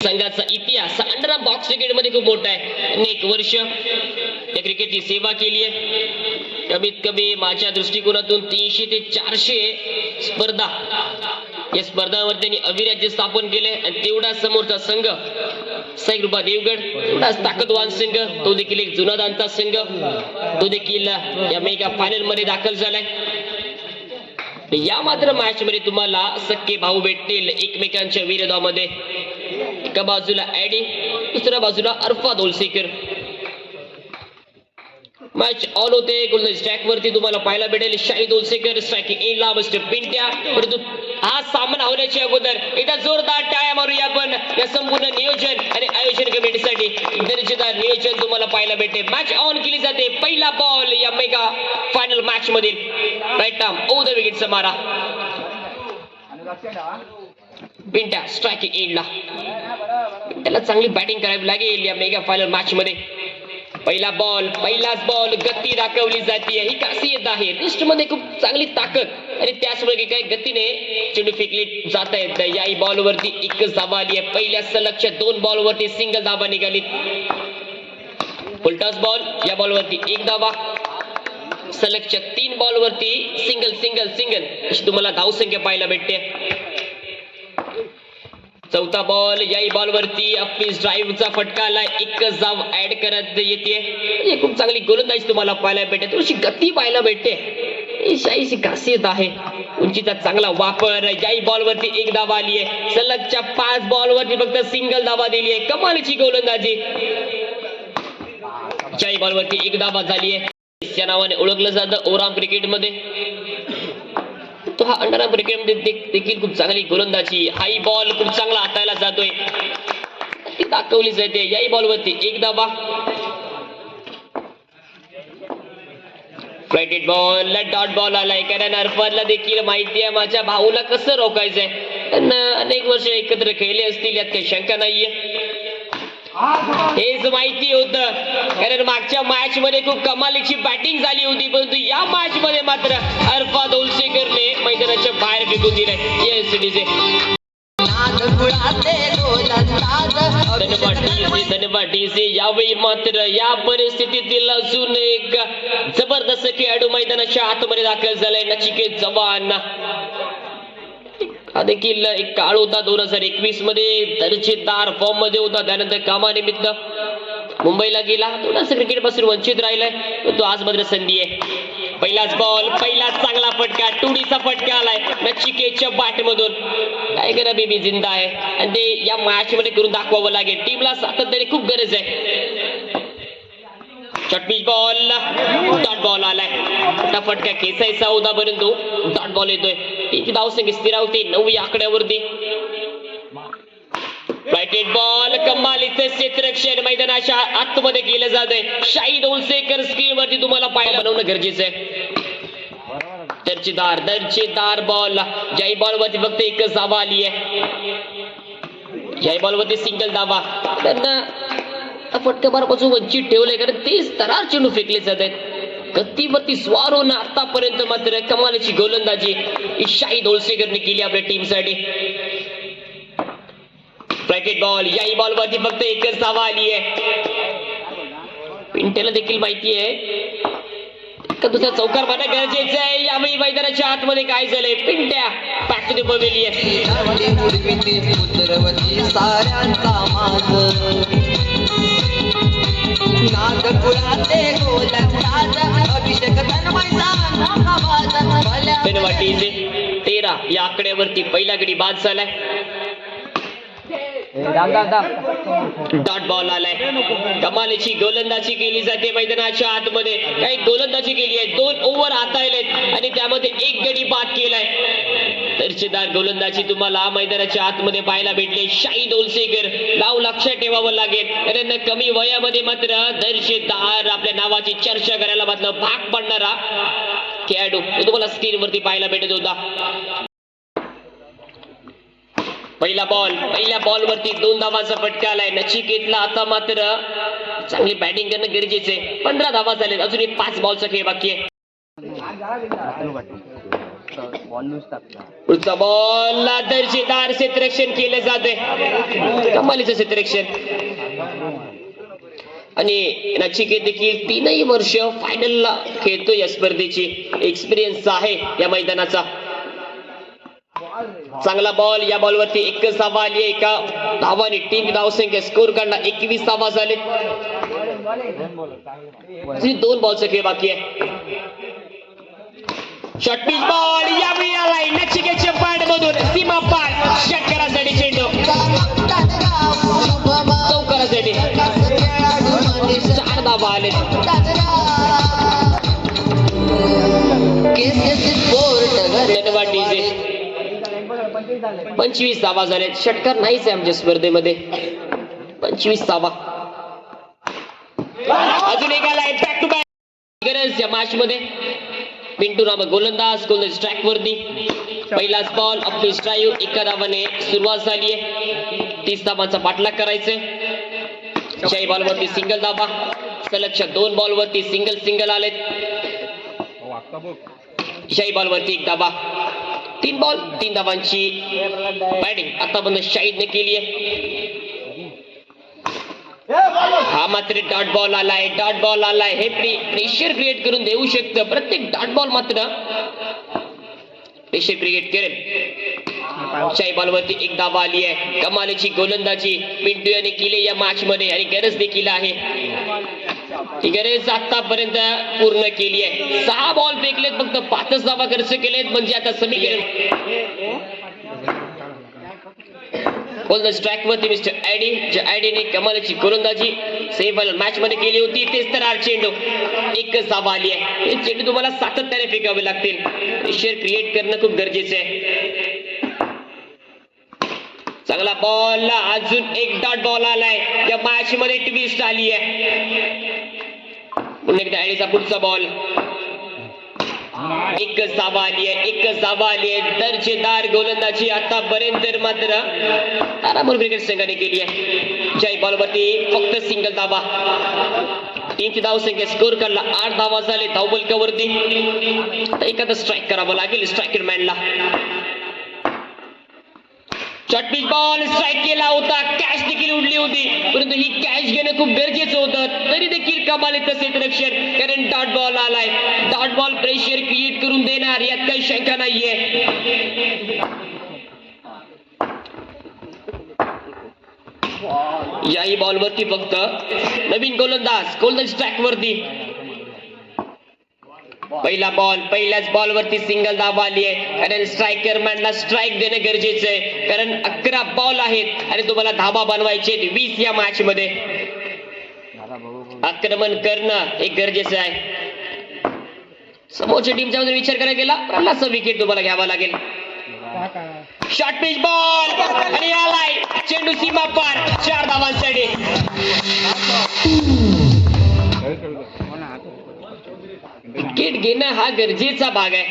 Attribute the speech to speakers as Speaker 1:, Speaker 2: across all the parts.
Speaker 1: संघाचा इतिहास under box cricket मध्ये खूप मोठा आहे. त्यांनी 1 वर्ष या क्रिकेटची सेवा केली आहे. कमीत कमी माझ्या दृष्टिकोनातून 300 ते 400 स्पर्धा या स्पर्धांवर त्यांनी अभिराज्य स्थापन केले. आणि तेवढा समोरचा संघ साईकृपा देवगड तेवढाच ताकदवान संघ, तो देखील एक जुना दांता संघ, तो देखील या मेगा फायनल मध्ये दाखल झालाय. या मात्र मॅच मध्ये तुम्हाला सख्खे भाऊ भेटतील एकमेकांच्या विरोधामध्ये. एका बाजूला ॲडी, दुसऱ्या बाजूला अरफात ओलसेकर. मॅच ऑन होते. गोल्डन स्ट्राइक वरती तुम्हाला पाहायला भेटेल शाहिद ओलसेकर स्ट्रायकिंग एंडला मिस्टर पिंट्या. परंतु हा सामना होण्याच्या अगोदर एकदा जोरदार टाळ्या मारूया आपण या संपूर्ण नियोजन आणि आयोजन कमिटीसाठी. दर्जेदार नियोजन तुम्हाला पाहायला भेटेल. मॅच ऑन केली जाते. पहिला बॉल या मेगा फायनल मॅच मधील. राईट आर्म ओव्हर द विकेटचा मारा. पिंट्या स्ट्रायकिंग एंडला. त्याला चांगली बॅटिंग करावी लागेल या मेगा फायनल मॅच मध्ये. पहिला बॉल, पहिलाच बॉल, गती दाखवली जाते. ही खासियत आहे. रिस्ट मध्ये खूप चांगली ताकद आणि त्याचमुळे काही गतीने चेंडू फेकले जात आहेत. याही बॉल वरती एकच धावा आली आहे. पहिल्या सलगच्या 2 बॉल वरती सिंगल धावा निघाली. उलटाच बॉल, या बॉल वरती 1 धावा. सलगच्या 3 बॉल वरती सिंगल सिंगल सिंगल अशी तुम्हाला धावसंख्या पाहायला भेटते. चौथा बॉल, याही बॉल वरती ऑफिस ड्राईव्हचा फटका आलाय. एकच धाव ऍड करत येते. खूप चांगली गोलंदाजी तुम्हाला पाहायला भेटते. थोडीशी गती पाहायला भेटते. ही शाहीची खासियत आहे. उंचीचा चांगला वापर. याही बॉल वरती 1 धावा आली आहे. सलगच्या 5 बॉल वरती फक्त सिंगल धावा दिली आहे. कमालीची गोलंदाजी. याही बॉल वरती 1 धावा झाली आहे. या नावाने ओळखलं जातं ओराम क्रिकेट मध्ये. तो हा अंडर क्रिकेट मध्ये देखील खूप चांगली गोलंदाजी. हाई बॉल खूप चांगला हाताळला जातोय. ती दाखवली जाते. याही बॉल वरती 1 धावा. फ्लाइटेड बॉल, डॉट बॉल आलाय. कारण अरफातला देखील माहिती आहे माझ्या भाऊला कसं रोखायचंय. त्यांना अनेक वर्ष एकत्र खेळले असतील यात काही शंका नाहीये. हेच माहिती होतं. कारण मागच्या मॅच मध्ये खूप कमालीची बॅटिंग झाली होती. परंतु या मॅच मध्ये मात्र अरफात ओलसेकरने मैदानाच्या बाहेर फेकून दिले. धन्यवाद डीजे. यावेळी मात्र या परिस्थितीतील अजून एक जबरदस्त खेळाडू मैदानाच्या आतमध्ये दाखल झालाय. नचिकेत चव्हाण. हा देखील एक काळ होता 2021 मध्ये. दर्जेदार फॉर्म मध्ये होता. त्यानंतर कामानिमित्त मुंबईला गेला. थोडासा क्रिकेट पासून वंचित राहिलाय. तो आज मात्र संधी आहे. पहिलाच बॉल, पहिलाच चांगला फटका. टुडीचा फटका आलाय नचिकेतच्या बॅट मधून. टायगर अभी भी जिंदा आहे आणि ते या मॅच मध्ये करून दाखवावं लागेल. टीमला सातत्याने खूप गरज आहे. चटपीच बॉल, डॉट बॉल आलाय. मोठा फटका खेचायचा होता परंतु डॉट बॉल येतोय. टीमची धावसंख्या स्थिरावते 9 या आकड्यावरती. फ्लाइटेड बॉल, कमालीचे क्षेत्ररक्षण मैदानाच्या आतमध्ये केलं जातंय. शाहिद ओलसेकर स्क्रीन वरती तुम्हाला पाहायला बनवणं गरजेचं आहे. दर्जेदार बॉल. ज्याही बॉल वरती फक्त 1च धावा आली आहे. ज्याही बॉल वरती सिंगल धावा. त्यांना फटका मारापासून वंचित ठेवलंय. कारण तेच तरार चेंडू फेकले जात आहेत. गतीवरती स्वार होणं आतापर्यंत मात्र कमालीची गोलंदाजी शाहिद ओलसेकरने केली आपल्या टीमसाठी. फ्लाइटेड बॉल, याही बॉल वरती फक्त 1च धावा आली आहे. पिंट्याला देखील माहिती आहे का दुसरा चौकार मारणं गरजेचं आहे. यावेळी मैदानाच्या आतमध्ये काय झालंय. Pintya back to the pavilion. धन्यवाद डीजे. 13 या आकड्यावरती पहिला गडी बाद झालाय. डॉट बॉल आलाय. कमालीची गोलंदाजी केली जाते मैदानाच्या आतमध्ये. काही गोलंदाजी केली आहे. 2 ओव्हर हाताळलेत आणि त्यामध्ये 1 गडी बाद केलाय. दर्जेदार गोलंदाजी तुम्हाला मैदानाच्या आतमध्ये पाहायला भेटले. शाहिद ओलसेकर नाव लक्षात ठेवावं लागेल. कारण कमी वयामध्ये मात्र दर्जेदार आपल्या नावाची चर्चा करायला मात्र भाग पडणारा खेळाडू तुम्हाला स्क्रीनवरती पाहायला भेटत होता. पहिला बॉल, पहिल्या बॉल वरती 2 धावांचा फटका आलाय. नचिकेतला आता मात्र चांगली बॅटिंग करणं गरजेचं आहे. 15 धावा झालेत. अजून 5 बॉलचा खेळ बाकी आहे. पुढचा बॉल दर्जेदार क्षेत्ररक्षण केलं जातंय, कमालीचं क्षेत्ररक्षण. आणि नचिकेत देखील 3 वर्ष फायनलला खेळतो या स्पर्धेची, एक्सपिरियन्स आहे या मैदानाचा. चांगला बॉल, या बॉलवरती एकच धावा आली, एका धावाने टीम धावसंख्या स्कोर काढला 21 धावा झाले. 2 बॉलचा खेळ बाकी आहे. शॉर्ट पिच बॉल यावेळी आलाय नचिकेतच्या पॅड मधून सीमा पार, षटकारासाठी चेंडू चौकारासाठी 4 धावा आले. धन्यवाद डीजे. 25 धावा झाले. षटकार नाहीच आहे आमच्या स्पर्धेमध्ये. 25 धावा. अजून एक आलाय बॅक टू बॅक गरज या मॅच मध्ये. पिंटू नामक गोलंदाज स्ट्राईक वरती. पहिलाच बॉल अपनी स्ट्राईव्ह, एका धावाने सुरुवात झाली आहे. 30 धावांचा पाठलाग करायचंय. शाही बॉल वरती सिंगल धावा, सलगच्या 2 बॉल वरती सिंगल आलेत. शाही बॉल वरती 1 धावा. 3 बॉल 3 धावांची बॅटिंग आतापर्यंत शाहीदने केली आहे. हा मात्र डॉट बॉल आलाय. हे प्रेशर क्रिएट करून देऊ शकतं. प्रत्येक डॉट बॉल मात्र प्रेशर क्रिएट करेल. शाही बॉल वरती 1 धावा आली आहे. कमालीची गोलंदाजी पिंटू यांनी केली या मॅच मध्ये आणि गरज देखील आहे. ही गरज आतापर्यंत पूर्ण केली आहे. 6 बॉल फेकलेत, फक्त 5 धावा खर्च केलेत, म्हणजे आता समीकरण. स्ट्राईक वरती मिस्टर ॲडीने कमालीची गोलंदाजी सेमीफायनल मॅच मध्ये केली होती. तेच तर चेंडू 1च धावा आली आहे. हे चेंडू तुम्हाला सातत्याने फेकावे लागतील. प्रेशर क्रिएट करणं खूप गरजेचं आहे. चांगला बॉल, अजून 1 डॉट बॉल आलाय. या मॅच मध्ये ट्विस्ट आली आहे. पुन्हा एकदा ॲडीचा पुढचा बॉल. 1च धावा आली आहे. दर्जेदार गोलंदाजी आतापर्यंत मात्र तारापूर क्रिकेट संघाने केली आहे. जय बॉलवरती फक्त सिंगल धावा. टीमची धावसंख्या स्कोर काढला 8 धावा झाले धावबलकावरती. एखादा स्ट्राईक करावं लागेल स्ट्रायकर मॅनला. शॉर्ट पिच बॉल स्ट्राईक केला होता, कॅच देखील उडली होती, परंतु ही कॅच घेणं खूप गरजेचं होतं. तरी देखील कमालीचं क्षेत्ररक्षण, कारण डॉट बॉल आलाय. डॉट बॉल प्रेशर क्रिएट करून देणार यात काही शंका नाहीये. याही बॉलवरती फक्त नवीन गोलंदाज ट्रॅक वरती. पहिल्याच बॉलवरती सिंगल धावा आली आहे. कारण स्ट्रायकर मॅनला स्ट्राईक देणं गरजेचं आहे, कारण 11 बॉल आहेत आणि तुम्हाला धावा बनवायचे 20 या मॅच मध्ये. आक्रमण करणं हे गरजेचं आहे. समोरच्या टीमचा जर विचार करायला गेला प्रल्हादचा विकेट तुम्हाला घ्यावा लागेल. शॉर्ट पिच बॉल आणि आलाय चेंडू सीमा पार 4 धावांसाठी. विकेट घेणं हा गरजेचा भाग आहे.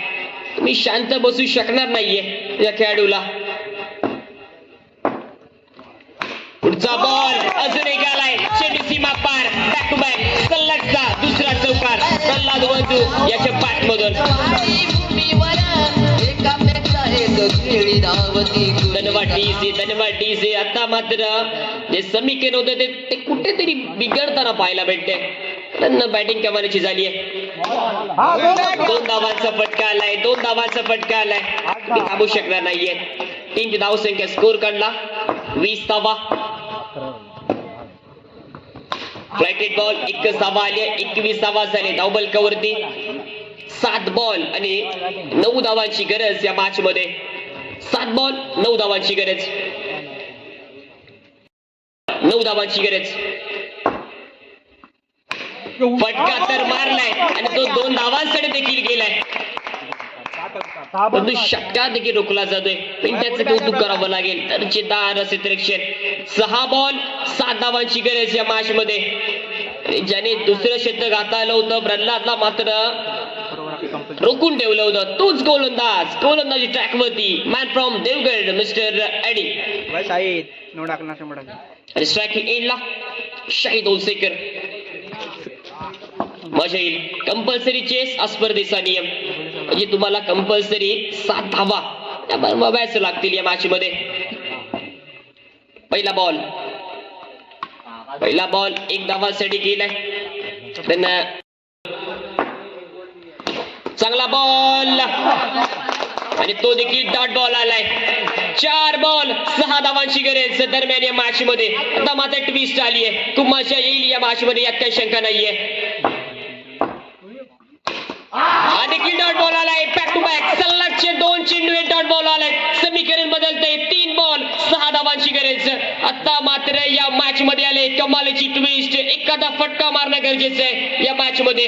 Speaker 1: तुम्ही शांत बसू शकणार नाहीये या खेळाडूला. पुढचा बॉल अजून एक आलाय चेंडू सीमा पार. बॅक टू बॅक सलगचा दुसरा चौकार प्रल्हाद वंजू याच्या बॅट मधून. धन्यवाद डीजे. आता मात्र जे समीकरण होतं ते कुठेतरी बिघडताना पाहायला भेटते. बॅटिंग कमालीची झाली आहे. 2 धावांचा फटका आलाय. तुम्ही थांबू शकणार नाहीये. टीमची धावसंख्या स्कोर काढला 20 धावा. फ्लाइटेड बॉल 1च धावा आली आहे. 21 धावा झाले धावबलकावरती. 7 बॉल आणि 9 धावांची गरज या मॅच मध्ये. 7 बॉल 9 धावांची गरज. 9 धावांची गरज. फटका तर मारलाय आणि तो 2 धावांसाठी देखील गेलाय, परंतु षटकार देखील रोखला जातोय. पिंट्याचं कौतुक करावं लागेल. दर्जेदार क्षेत्ररक्षण. 6 बॉल 7 धावांची गरज या मॅच मध्ये. ज्याने दुसरं शतक हाताळलं होतं प्रल्हादला मात्र रोखून ठेवलं होतं. तोच गोलंदाजी ट्रॅक वरती मॅन फ्रॉम देवगड मिस्टर ॲडी. आणि स्ट्रायकिंग एंडला शाहिद ओलसेकर. मजा येईल. कंपल्सरी चेस हा स्पर्धेचा नियम. म्हणजे तुम्हाला कंपल्सरी 7 धावा बनवाव्याच लागतील या मॅच मध्ये. पहिला बॉल 1 धावासाठी गेलाय. त्यांना चांगला बॉल आणि तो देखील डॉट बॉल आलाय. 4 बॉल 6 धावांची गरज दरम्यान या मॅच मध्ये. आता मात्र ट्विस्ट आली आहे, खूप मजा येईल या मॅच मध्ये, यात काही शंका नाहीये. हा देखील डॉट बॉल आलाय. बॅक टू बॅक सलगचे 2 चेंडू डॉट बॉल आलाय. समीकरण बदलतंय. 3 बॉल 6 धावांची गरज. आता मात्र या मॅच मध्ये आले कमालीची ट्विस्ट. एखादा फटका मारणं गरजेचं आहे या मॅच मध्ये.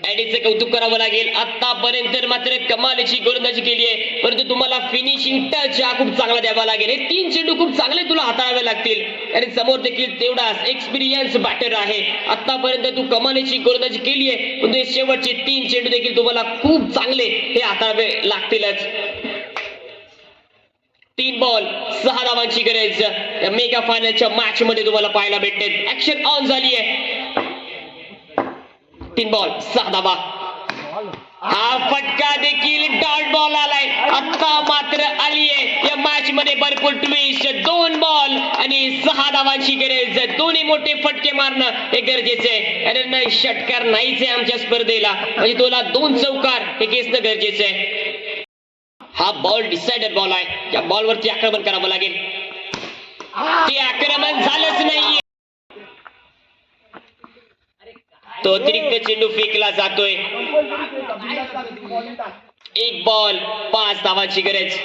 Speaker 1: ॲडीचं कौतुक करावं लागेल. आतापर्यंत मात्र कमालीची गोलंदाजी केली आहे, परंतु तुम्हाला फिनिशिंग टच हा खूप चांगला द्यावा लागेल. हे 3 चेंडू खूप चांगले तुला हाताळावे लागतील आणि समोर देखील तेवढाच एक्सपिरियन्स बॅटर आहे. आतापर्यंत तू कमालीची गोलंदाजी केली आहे, परंतु हे शेवटचे 3 चेंडू देखील तुम्हाला खूप चांगले हे हाताळावे लागतीलच. 3 बॉल 6 धावांची गरज या मेगा फायनलच्या मॅच मध्ये तुम्हाला पाहायला भेटते. ऍक्शन ऑन झाली आहे. 3 बॉल 6 धावा. हा फटका देखील डॉट बॉल आलाय. आता मात्र आली आहे या मॅच मध्ये भरपूर ट्विस्ट. 2 बॉल आणि 6 धावांची गरज. दोन्ही मोठे फटके मारणं हे गरजेचं आहे. आणि षटकार नाहीच आहे आमच्या स्पर्धेला, म्हणजे तुला 2 चौकार हे घेणं गरजेचं आहे. हा बॉल डिसायडर बॉल आहे. या बॉलवरती आक्रमण करावं लागेल. ते आक्रमण झालंच नाहीये. तो अतिरिक्त चेंडू फेकला जातोय. 1 बॉल 5 धावांची गरज.